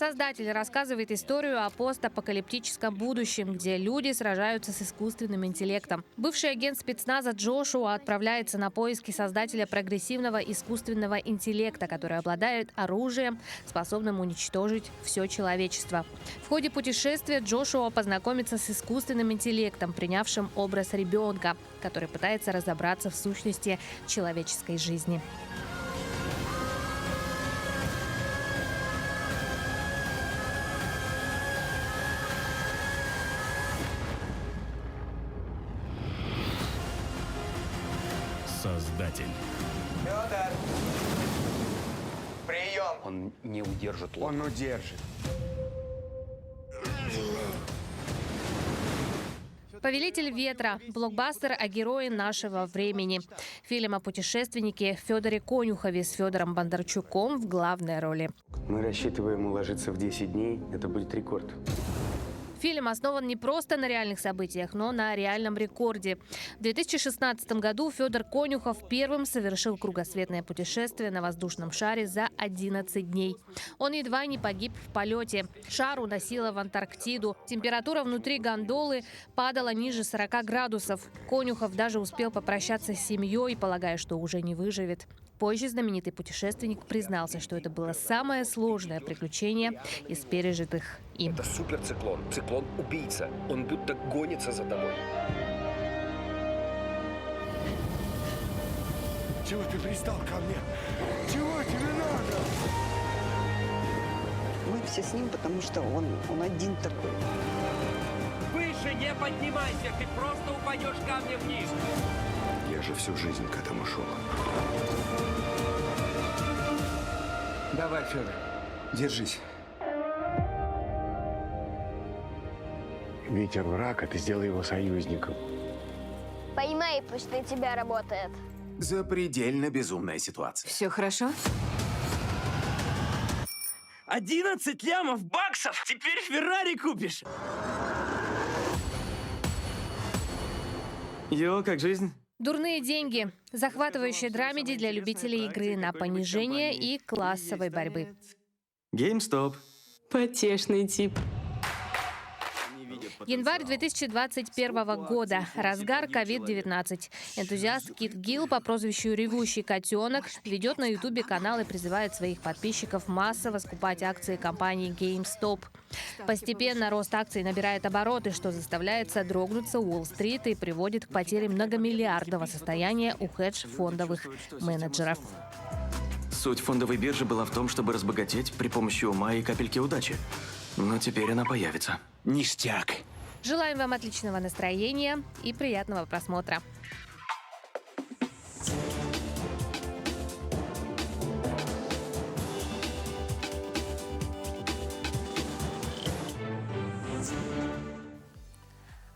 Создатель рассказывает историю о постапокалиптическом будущем, где люди сражаются с искусственным интеллектом. Бывший агент спецназа Джошуа отправляется на поиски создателя прогрессивного искусственного интеллекта, который обладает оружием, способным уничтожить все человечество. В ходе путешествия Джошуа познакомится с искусственным интеллектом, принявшим образ ребенка, который пытается разобраться в сущности человеческой жизни.
Создатель.
Федор! Прием! Он не удержит лодку. Он удержит.
«Повелитель ветра» – блокбастер о герое нашего времени. Фильм о путешественнике Федоре Конюхове с Федором Бондарчуком в главной роли.
Мы рассчитываем уложиться в 10 дней. Это будет рекорд.
Фильм основан не просто на реальных событиях, но на реальном рекорде. В 2016 году Федор Конюхов первым совершил кругосветное путешествие на воздушном шаре за 11 дней. Он едва не погиб в полете. Шар уносило в Антарктиду. Температура внутри гондолы падала ниже 40 градусов. Конюхов даже успел попрощаться с семьей, полагая, что уже не выживет. Позже знаменитый путешественник признался, что это было самое сложное приключение из пережитых им.
Это суперциклон. Циклон-убийца. Он будто гонится за тобой.
Чего ты пристал ко мне? Чего тебе надо?
Мы все с ним, потому что он один такой.
Выше не поднимайся, ты просто упадешь камнем вниз.
Я же всю жизнь к этому шел.
Давай, Федор, держись.
Ветер враг, а ты сделай его союзником.
Поймай, пусть на тебя работает.
Запредельно безумная ситуация.
Все хорошо?
11 лямов баксов? Теперь Феррари купишь?
Йо, как жизнь?
«Дурные деньги» – захватывающая драмеди для любителей игры на понижение и классовой борьбы.
GameStop.
Потешный тип.
Январь 2021 года. Разгар COVID-19. Энтузиаст Кит Гилл по прозвищу «Ревущий котенок» ведет на Ютубе канал и призывает своих подписчиков массово скупать акции компании GameStop. Постепенно рост акций набирает обороты, что заставляет содрогнуться Уолл-стрит и приводит к потере многомиллиардного состояния у хедж-фондовых менеджеров.
Суть фондовой биржи была в том, чтобы разбогатеть при помощи ума и капельки удачи. Но теперь она появится.
Ништяк.
Желаем вам отличного настроения и приятного просмотра.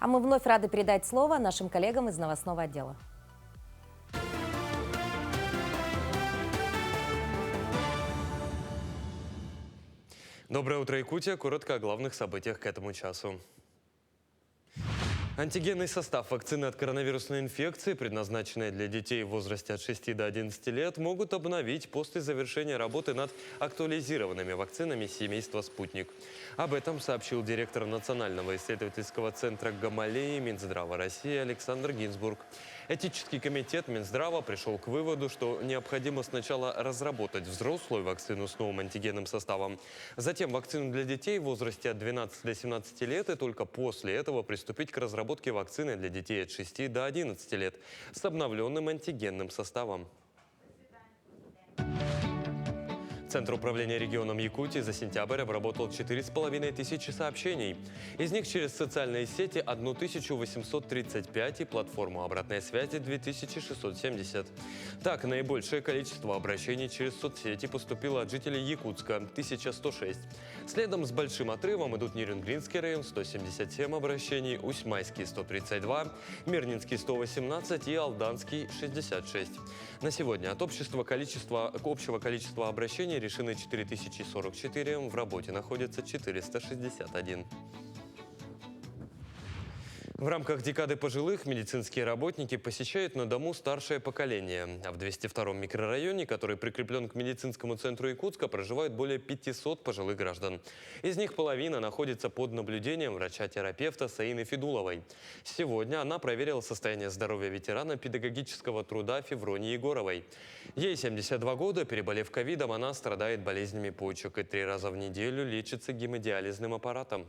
А мы вновь рады передать слово нашим коллегам из новостного отдела.
Доброе утро, Якутия. Коротко о главных событиях к этому часу. Антигенный состав вакцины от коронавирусной инфекции, предназначенной для детей в возрасте от 6 до 11 лет, могут обновить после завершения работы над актуализированными вакцинами семейства «Спутник». Об этом сообщил директор Национального исследовательского центра Гамалеи Минздрава России Александр Гинзбург. Этический комитет Минздрава пришел к выводу, что необходимо сначала разработать взрослую вакцину с новым антигенным составом, затем вакцину для детей в возрасте от 12 до 17 лет и только после этого приступить к разработке вакцины для детей от 6 до 11 лет с обновленным антигенным составом. Центр управления регионом Якутии за сентябрь обработал 4500 сообщений. Из них через социальные сети 1835 и платформу обратной связи 2670. Так, наибольшее количество обращений через соцсети поступило от жителей Якутска – 1106. Следом с большим отрывом идут Нерюнгринский район – 177 обращений, Усть-Майский – 132, Мирнинский – 118 и Алданский – 66. На сегодня от общего количества обращений решены 4044, в работе находится 461. В рамках декады пожилых медицинские работники посещают на дому старшее поколение. А в 202-м микрорайоне, который прикреплен к медицинскому центру Якутска, проживают более 500 пожилых граждан. Из них половина находится под наблюдением врача-терапевта Саины Федуловой. Сегодня она проверила состояние здоровья ветерана педагогического труда Февронии Егоровой. Ей 72 года, переболев ковидом, она страдает болезнями почек и 3 раза в неделю лечится гемодиализным аппаратом.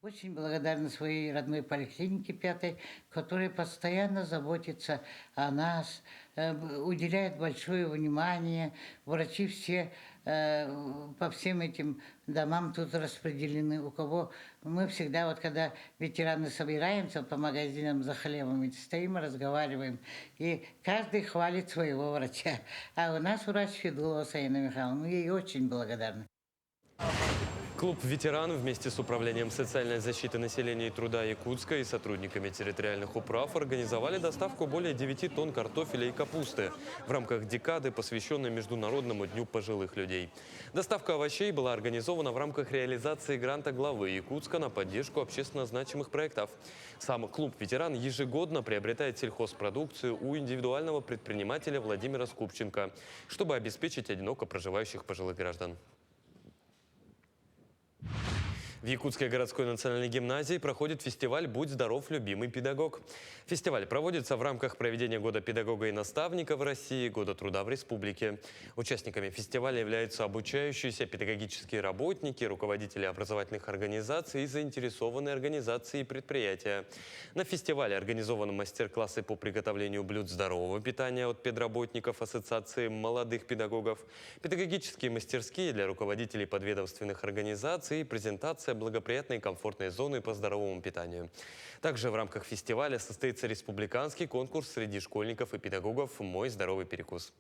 Очень благодарна своей родной поликлинике 5-й, которая постоянно заботится о нас, уделяет большое внимание. Врачи все по всем этим домам тут распределены. У кого мы всегда, вот когда ветераны собираемся по магазинам за хлебом, стоим, разговариваем, и каждый хвалит своего врача. А у нас врач Федулова Саина Михайловна, мы ей очень благодарны.
Клуб «Ветеран» вместе с Управлением социальной защиты населения и труда Якутска и сотрудниками территориальных управ организовали доставку более 9 тонн картофеля и капусты в рамках декады, посвященной Международному дню пожилых людей. Доставка овощей была организована в рамках реализации гранта главы Якутска на поддержку общественно значимых проектов. Сам клуб «Ветеран» ежегодно приобретает сельхозпродукцию у индивидуального предпринимателя Владимира Скупченко, чтобы обеспечить одиноко проживающих пожилых граждан. В Якутской городской национальной гимназии проходит фестиваль «Будь здоров, любимый педагог». Фестиваль проводится в рамках проведения Года педагога и наставника в России, Года труда в республике. Участниками фестиваля являются обучающиеся педагогические работники, руководители образовательных организаций и заинтересованные организации и предприятия. На фестивале организованы мастер-классы по приготовлению блюд здорового питания от педработников Ассоциации молодых педагогов, педагогические мастерские для руководителей подведомственных организаций и презентация благоприятной и комфортной зоны по здоровому питанию. Также в рамках фестиваля состоится республиканский конкурс среди школьников и педагогов «Мой здоровый перекус».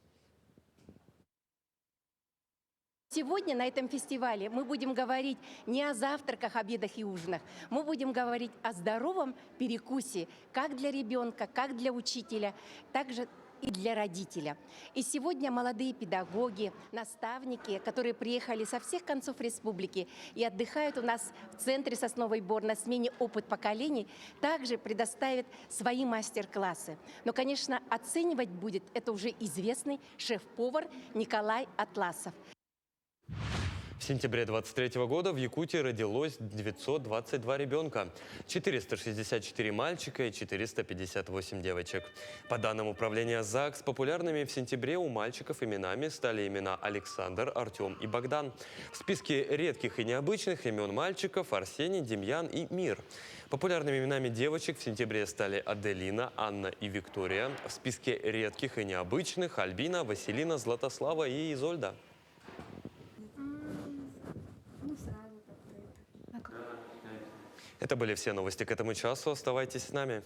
Сегодня на этом фестивале мы будем говорить не о завтраках, обедах и ужинах. Мы будем говорить о здоровом перекусе как для ребенка, как для учителя, также и для родителя. И сегодня молодые педагоги, наставники, которые приехали со всех концов республики и отдыхают у нас в центре Сосновый Бор на смене «Опыт поколений», также предоставят свои мастер-классы. Но, конечно, оценивать будет это уже известный шеф-повар Николай Атласов.
В сентябре 2023 года в Якутии родилось 922 ребенка, 464 мальчика и 458 девочек. По данным управления ЗАГС, популярными в сентябре у мальчиков именами стали имена Александр, Артем и Богдан. В списке редких и необычных имен мальчиков Арсений, Демьян и Мир. Популярными именами девочек в сентябре стали Аделина, Анна и Виктория. В списке редких и необычных Альбина, Василина, Златослава и Изольда. Это были все новости к этому часу. Оставайтесь с нами.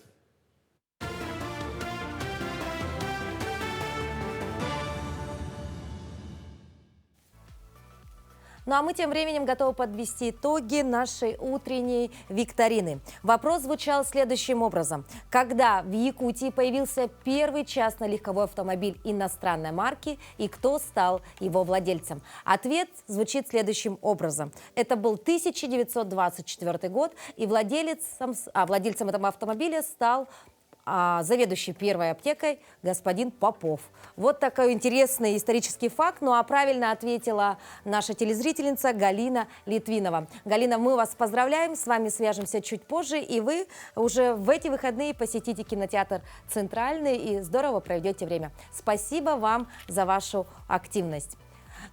Ну а мы тем временем готовы подвести итоги нашей утренней викторины. Вопрос звучал следующим образом. Когда в Якутии появился первый частный легковой автомобиль иностранной марки и кто стал его владельцем? Ответ звучит следующим образом. Это был 1924 год, и владельцем этого автомобиля стал заведующий первой аптекой господин Попов. Вот такой интересный исторический факт. Ну а правильно ответила наша телезрительница Галина Литвинова. Галина, мы вас поздравляем, с вами свяжемся чуть позже, и вы уже в эти выходные посетите кинотеатр «Центральный» и здорово проведете время. Спасибо вам за вашу активность.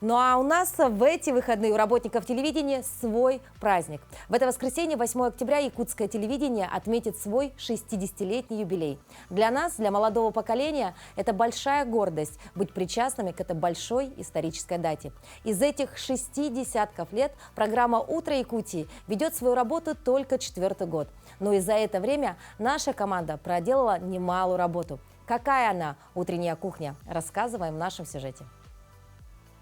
Ну а у нас в эти выходные у работников телевидения свой праздник. В это воскресенье, 8 октября, якутское телевидение отметит свой 60-летний юбилей. Для нас, для молодого поколения, это большая гордость быть причастными к этой большой исторической дате. Из этих 6 десятков лет программа «Утро Якутии» ведет свою работу только 4-й год. Но и за это время наша команда проделала немалую работу. Какая она, утренняя кухня, рассказываем в нашем сюжете.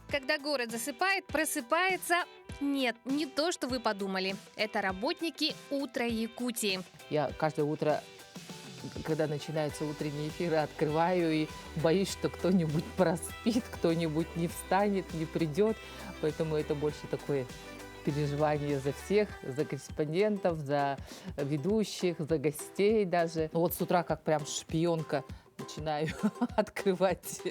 Когда город засыпает, просыпается... Нет, не то, что вы подумали. Это работники «Утра Якутии».
Я каждое утро, когда начинаются утренние эфиры, открываю и боюсь, что кто-нибудь проспит, кто-нибудь не встанет, не придет. Поэтому это больше такое переживания за всех, за корреспондентов, за ведущих, за гостей даже. Вот с утра как прям шпионка начинаю открывать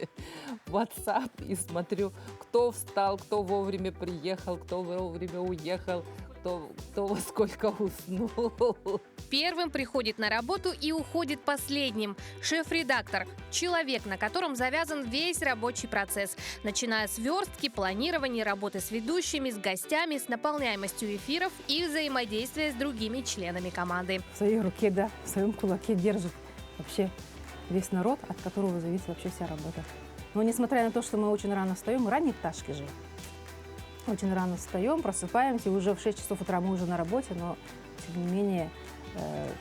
WhatsApp и смотрю, кто встал, кто вовремя приехал, кто вовремя уехал, кто во сколько уснул.
Первым приходит на работу и уходит последним. Шеф-редактор – человек, на котором завязан весь рабочий процесс, начиная с верстки, планирования, работы с ведущими, с гостями, с наполняемостью эфиров и взаимодействия с другими членами команды.
В своей руке, да, в своем кулаке держит вообще весь народ, от которого зависит вообще вся работа. Но несмотря на то, что мы очень рано встаем, мы ранние пташки же. Очень рано встаем, просыпаемся, уже в 6 часов утра мы уже на работе, но тем не менее,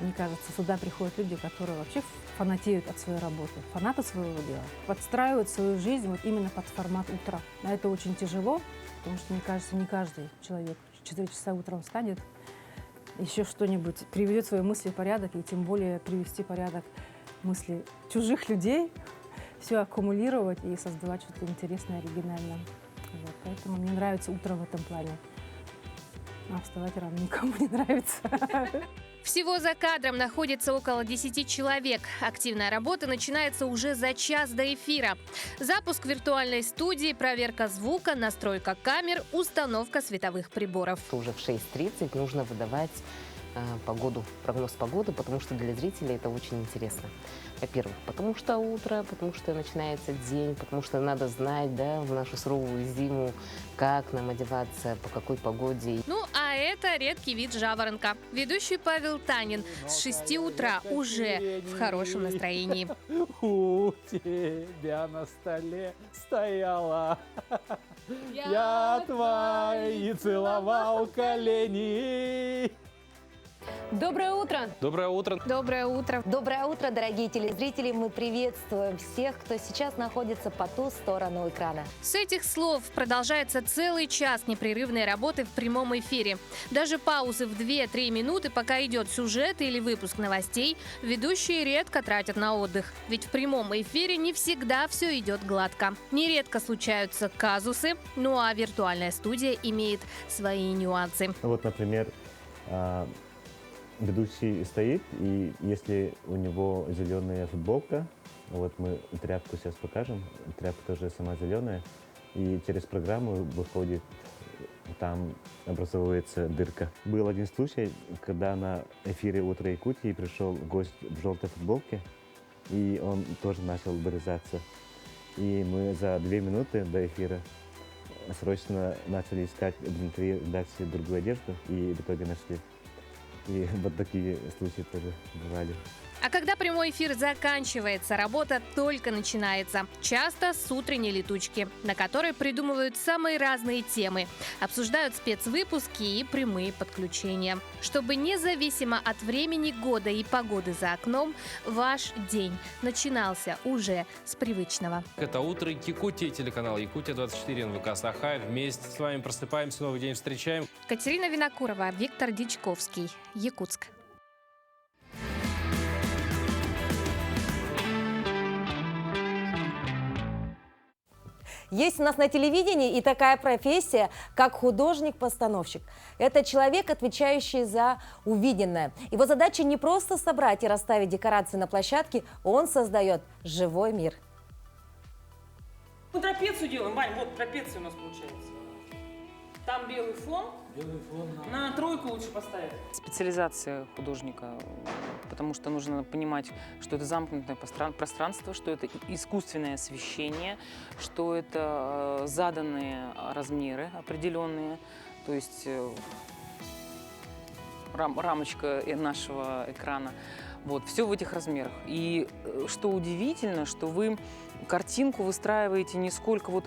мне кажется, сюда приходят люди, которые вообще фанатеют от своей работы, фанаты своего дела, подстраивают свою жизнь вот именно под формат утра. А это очень тяжело, потому что, мне кажется, не каждый человек в 4 часа утром встанет, еще что-нибудь приведет свои мысли в порядок, и тем более привести в порядок мысли чужих людей, все аккумулировать и создавать что-то интересное, оригинальное. Вот, поэтому мне нравится утро в этом плане. А вставать рано никому не нравится.
Всего за кадром находится около 10 человек. Активная работа начинается уже за час до эфира. Запуск виртуальной студии, проверка звука, настройка камер, установка световых приборов.
Уже в 6:30 нужно выдавать погоду, прогноз погоды, потому что для зрителей это очень интересно. Во-первых, потому что утро, потому что начинается день, потому что надо знать, да, в нашу суровую зиму, как нам одеваться, по какой погоде.
Ну, а это редкий вид жаворонка. Ведущий Павел Танин с 6 утра уже в хорошем настроении.
У тебя на столе стояла я твои целовал колени.
Доброе утро!
Доброе утро!
Доброе утро!
Доброе утро, дорогие телезрители! Мы приветствуем всех, кто сейчас находится по ту сторону экрана.
С этих слов продолжается целый час непрерывной работы в прямом эфире. Даже паузы в 2-3 минуты, пока идет сюжет или выпуск новостей, ведущие редко тратят на отдых. Ведь в прямом эфире не всегда все идет гладко. Нередко случаются казусы, ну а виртуальная студия имеет свои нюансы.
Вот, например, ведущий стоит, и если у него зеленая футболка, вот мы тряпку сейчас покажем, тряпка тоже сама зеленая, и через программу выходит, там образовывается дырка. Был один случай, когда на эфире «Утро Якутии» пришел гость в желтой футболке, и он тоже начал вырезаться. И мы за 2 минуты до эфира срочно начали искать внутри редакции другую одежду, и в итоге нашли. И вот такие случаи тоже бывали.
А когда прямой эфир заканчивается, работа только начинается. Часто с утренней летучки, на которой придумывают самые разные темы. Обсуждают спецвыпуски и прямые подключения. Чтобы независимо от времени года и погоды за окном, ваш день начинался уже с привычного.
Это «Утро Якутии», телеканал «Якутия-24», НВК «Саха». Вместе с вами просыпаемся, новый день встречаем.
Катерина Винокурова, Виктор Дичковский, Якутск.
Есть у нас на телевидении и такая профессия, как художник-постановщик. Это человек, отвечающий за увиденное. Его задача не просто собрать и расставить декорации на площадке, он создает живой мир.
Мы трапецию делаем, Вань, вот трапеция у нас получается. Там белый фон. На тройку лучше поставить.
Специализация художника, потому что нужно понимать, что это замкнутое пространство, что это искусственное освещение, что это заданные размеры определенные, то есть рамочка нашего экрана. Вот, все в этих размерах. И что удивительно, что вы картинку выстраиваете не сколько вот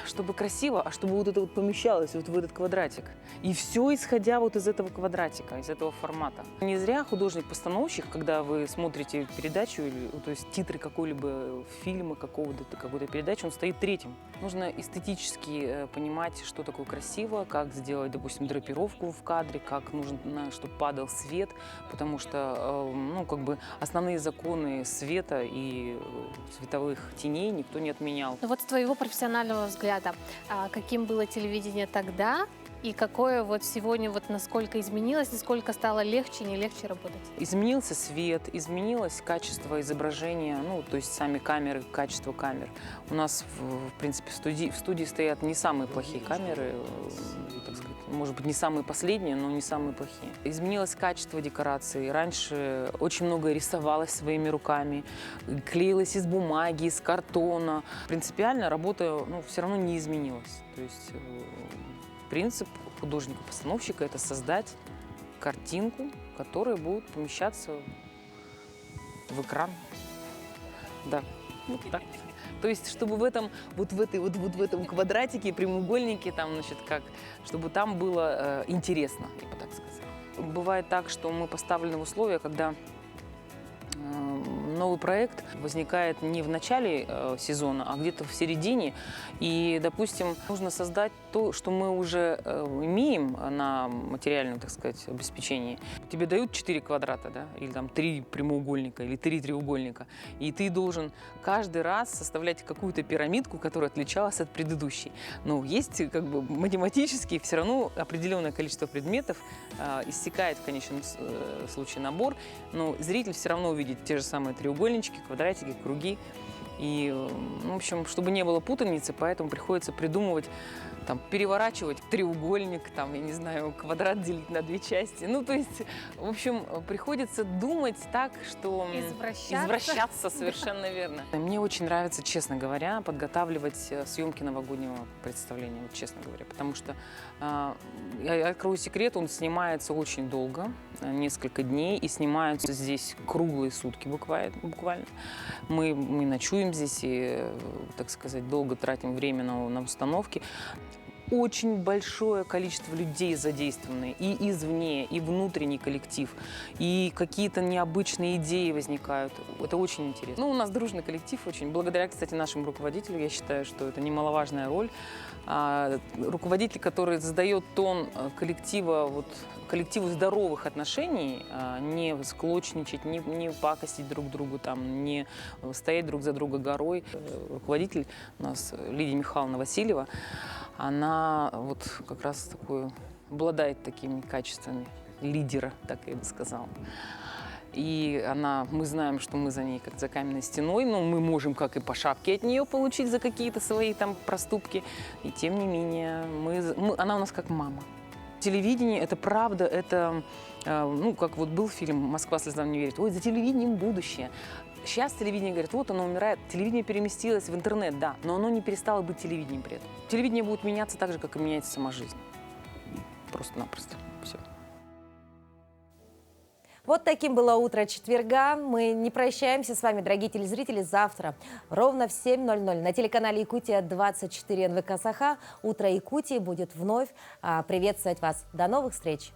чтобы красиво, а чтобы вот это вот помещалось вот в этот квадратик. И все исходя вот из этого квадратика, из этого формата. Не зря художник-постановщик, когда вы смотрите передачу, или, то есть титры какой-либо фильма, какой-то передачи, он стоит третьим. Нужно эстетически понимать, что такое красиво, как сделать, допустим, драпировку в кадре, как нужно, чтобы падал свет, потому что, ну, как бы основные законы света и световых теней никто не отменял.
Вот с твоего профессионального взгляда, каким было телевидение тогда И какое вот сегодня, вот насколько изменилось, насколько стало легче, не легче работать?
Изменился свет, изменилось качество изображения, ну, то есть сами камеры, качество камер. У нас, в принципе, в студии стоят не самые плохие камеры, так сказать, может быть, не самые последние, но не самые плохие. Изменилось качество декораций. Раньше очень много рисовалось своими руками, клеилось из бумаги, из картона. Принципиально работа, ну, все равно не изменилась. То есть принцип художника-постановщика – это создать картинку, которая будет помещаться в экран. Да, вот так. То есть, чтобы в этом, вот в этом квадратике, прямоугольнике, там, значит, как, чтобы там было интересно, я бы так сказала. Бывает так, что мы поставлены в условия, когда новый проект возникает не в начале сезона, а где-то в середине. И, допустим, нужно создать то, что мы уже имеем на материальном, так сказать, обеспечении. Тебе дают 4 квадрата, да, или там 3 прямоугольника, или 3 треугольника, и ты должен каждый раз составлять какую-то пирамидку, которая отличалась от предыдущей. Но есть как бы математически все равно определенное количество предметов, иссякает в конечном случае набор, но зритель все равно увидит те же самые треугольнички, квадратики, круги. И, в общем, чтобы не было путаницы, поэтому приходится придумывать, там, переворачивать треугольник, там, я не знаю, квадрат делить на 2 части. Ну, то есть, в общем, приходится думать так, что... Извращаться совершенно верно. Мне очень нравится, честно говоря, подготавливать съемки новогоднего представления, вот, честно говоря, потому что, я открою секрет, он снимается очень долго, несколько дней, и снимаются здесь круглые сутки буквально. Мы ночуем здесь и, так сказать, долго тратим время на установки. Очень большое количество людей задействованы, и извне, и внутренний коллектив, и какие-то необычные идеи возникают. Это очень интересно. Ну, у нас дружный коллектив очень. Благодаря, кстати, нашему руководителю, я считаю, что это немаловажная роль. Руководитель, который задает тон коллектива, вот, коллективу здоровых отношений, не склочничать, не пакостить друг другу, там, не стоять друг за друга горой. Руководитель у нас Лидия Михайловна Васильева, она вот как раз такую, обладает такими качествами лидера, так я бы сказала. И мы знаем, что мы за ней как за каменной стеной, но мы можем как и по шапке от нее получить за какие-то свои там проступки. И тем не менее, она у нас как мама. Телевидение – это правда, это, ну, как вот был фильм «Москва слезам не верит». Ой, за телевидением будущее. Сейчас телевидение говорит, вот оно умирает. Телевидение переместилось в интернет, да, но оно не перестало быть телевидением при этом. Телевидение будет меняться так же, как и меняется сама жизнь. Просто-напросто. Все.
Вот таким было утро четверга. Мы не прощаемся с вами, дорогие телезрители. Завтра ровно в 7:00 на телеканале Якутия-24 НВК Саха «Утро Якутии» будет вновь приветствовать вас. До новых встреч!